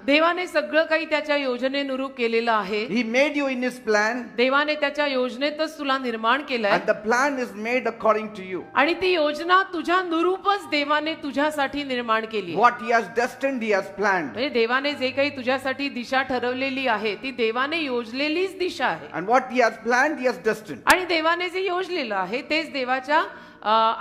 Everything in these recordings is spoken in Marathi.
देवाने सगळं काही त्याच्या योजनेनुरूप केलेलं आहे. He made you in His plan, देवाने त्याच्या योजनेतच तुला निर्माण केलंय and the plan is made according to you. आणि ती योजना तुझ्या नुरूपच देवाने तुझ्यासाठी निर्माण केली. What He has destined, He has planned. म्हणजे देवाने जे काही तुझ्यासाठी दिशा ठरवलेली आहे ती देवाने योजलेलीच दिशा आहे. And what He has planned, He has destined. आणि देवाने जे योजलेलं आहे तेच देवाच्या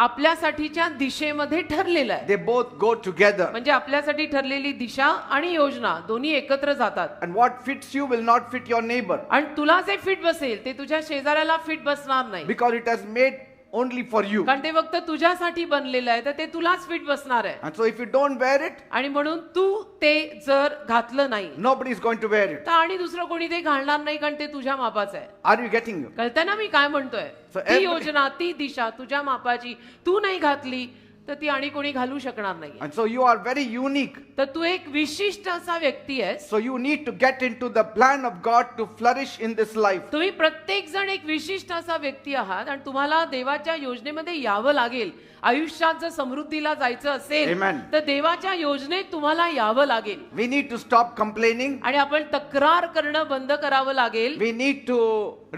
आपल्यासाठीच्या दिशेमध्ये ठरलेलं आहे. They both go together. म्हणजे आपल्यासाठी ठरलेली दिशा आणि योजना दोन्ही एकत्र जातात. And what fits you will not fit your neighbor, आणि तुला जे फिट बसेल ते तुझ्या शेजाऱ्याला फिट बसणार नाही. because it has made only for you. कारण ते फक्त तुझ्यासाठी बनलेलं आहे तर ते तुलाच फिट बसणार आहे. And so if you don't wear it, आणि म्हणून तू ते जर घातलं नाही nobody is going to wear it. तर आणि दुसरं कोणी ते घालणार नाही कारण ते तुझ्या मापाचं आहे. Are you getting it? कळतंय ना मी काय म्हणतोय? So ती every- योजना ती दिशा तुझ्या मापाची तू नाही घातली तर ती आणि कोणी घालू शकणार नाही. And so you are very unique. तर तू एक विशिष्ट असा व्यक्ती आहेस. So you need to get into the plan of God to flourish in this life. तुम्ही प्रत्येक जण एक विशिष्ट असा व्यक्ती आहात आणि तुम्हाला देवाच्या योजनेमध्ये यावं लागेल. आयुष्यात जर समृद्धीला जायचं असेल Amen. तर देवाच्या योजनेत तुम्हाला यावं लागेल. We need to stop complaining. आणि आपण तक्रार करणं बंद करावं लागेल. We need to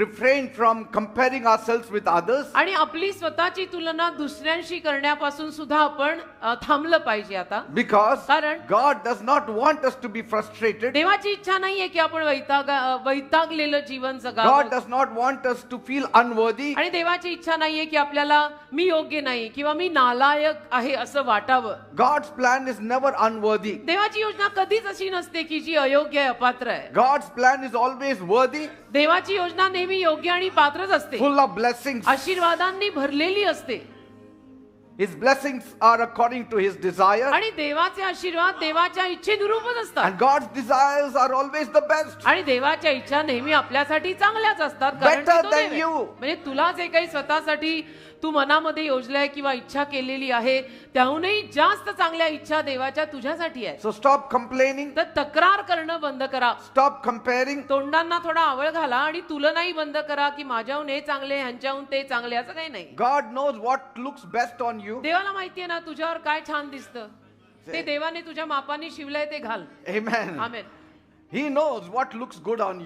refrain from comparing ourselves with others. आणि आपली स्वतःची तुलना दुसऱ्यांशी करण्यापासून सुद्धा आपण थांबलं पाहिजे आता. Because कारण God does not want us to be frustrated. देवाची इच्छा नाहीये की आपण वैतागलेलं जीवन God जगावं. does not want us to feel unworthy. आणि देवाची इच्छा नाहीये की आपल्याला मी योग्य नाही किंवा मी नालायक आहे असं वाटावं. God's plan is never unworthy. देवाची योजना कधीच अशी नसते की जी अयोग्य आहे, अपात्र आहे. God's plan is always worthy, देवाची योजना नेहमी योग्य आणि पात्रच असते. full of blessings. आशीर्वादांनी भरलेली असते. His blessings are according to His desire. आणि देवाचे आशीर्वाद देवाच्या इच्छेनुरूपच असतात. And God's desires are always the best. आणि देवाच्या इच्छा नेहमी आपल्यासाठी चांगल्याच असतात. कारण Better तो than देव आहे. you. म्हणजे तुला जे काही स्वतःसाठी तू मनामध्ये योजलंय किंवा इच्छा केलेली आहे त्याहूनही जास्त चांगल्या इच्छा देवाच्या तुझ्यासाठी आहे. So stop complaining. तर तक्रार करणं बंद करा. Stop comparing. तोंडांना थोडा आवळ घाला आणि तुलनाही बंद करा की माझ्याहून हे चांगले ह्यांच्याहून ते चांगले असं काही नाही. God knows what looks best on you. देवाला माहितीये ना तुझ्यावर काय छान दिसतं ते देवाने तुझ्या मापाने शिवलंय ते घाल. Amen. Amen. He knows what looks good on you.